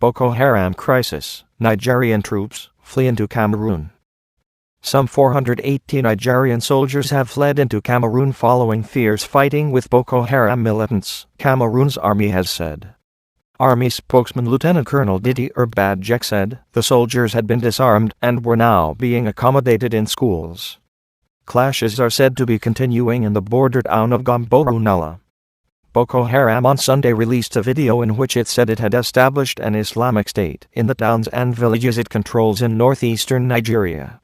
Boko Haram crisis, Nigerian troops flee into Cameroon. Some 480 Nigerian soldiers have fled into Cameroon following fierce fighting with Boko Haram militants, Cameroon's army has said. Army spokesman Lt Col Didier Badjek said the soldiers had been disarmed and were now being accommodated in schools. Clashes are said to be continuing in the border town of Gamboru Ngala. Boko Haram on Sunday released a video in which it said it had established an Islamic state in the towns and villages it controls in northeastern Nigeria.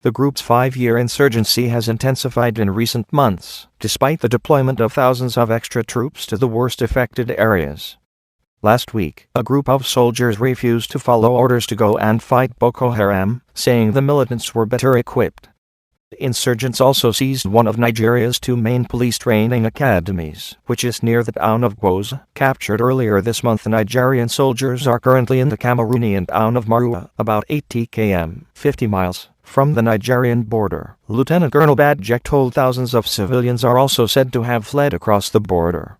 The group's 5-year insurgency has intensified in recent months, despite the deployment of thousands of extra troops to the worst affected areas. Last week, a group of soldiers refused to follow orders to go and fight Boko Haram, saying the militants were better equipped. The insurgents also seized one of Nigeria's 2 main police training academies, which is near the town of Gwoza, captured earlier this month. Nigerian soldiers are currently in the Cameroonian town of Marua, about 80 km, 50 miles, from the Nigerian border. Lt Col Badjek told thousands of civilians are also said to have fled across the border.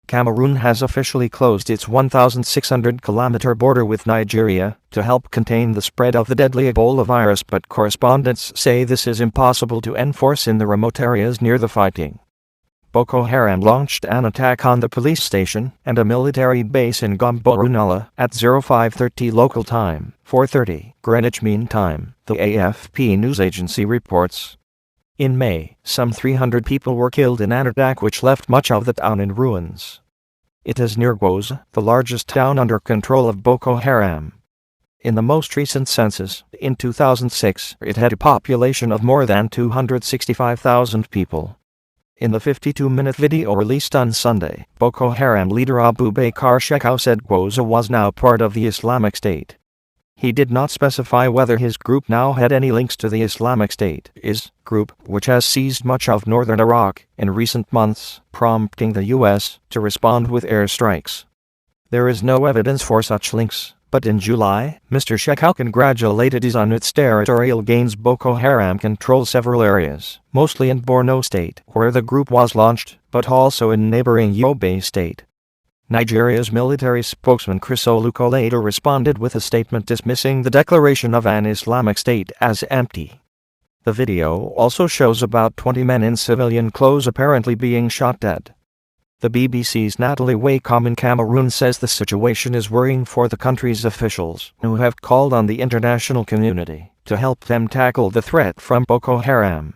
Cameroon has officially closed its 1,600-kilometer border with Nigeria to help contain the spread of the deadly Ebola virus, but correspondents say this is impossible to enforce in the remote areas near the fighting. Boko Haram launched an attack on the police station and a military base in Gamboru Ngala at 05:30 local time, 4:30 Greenwich Mean Time, the AFP news agency reports. In May, some 300 people were killed in an attack which left much of the town in ruins. It is near Gwoza, the largest town under control of Boko Haram. In the most recent census, in 2006, it had a population of more than 265,000 people. In the 52-minute video released on Sunday, Boko Haram leader Abubakar Shekau said Gwoza was now part of the Islamic State. He did not specify whether his group now had any links to the Islamic State group, which has seized much of northern Iraq in recent months, prompting the U.S. to respond with airstrikes. There is no evidence for such links, but in July, Mr. Shekau congratulated us on its territorial gains. Boko Haram controls several areas, mostly in Borno State, where the group was launched, but also in neighboring Yobe State. Nigeria's military spokesman Lt later responded with a statement dismissing the declaration of an Islamic State as empty. The video also shows about 20 men in civilian clothes apparently being shot dead. The BBC's Natalie Wacom in Cameroon says the situation is worrying for the country's officials, who have called on the international community to help them tackle the threat from Boko Haram.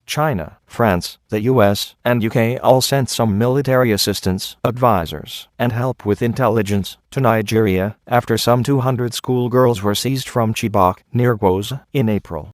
China, France, the US, and UK all sent some military assistance, advisors, and help with intelligence to Nigeria after some 200 schoolgirls were seized from Chibok, near Gwoza, in April.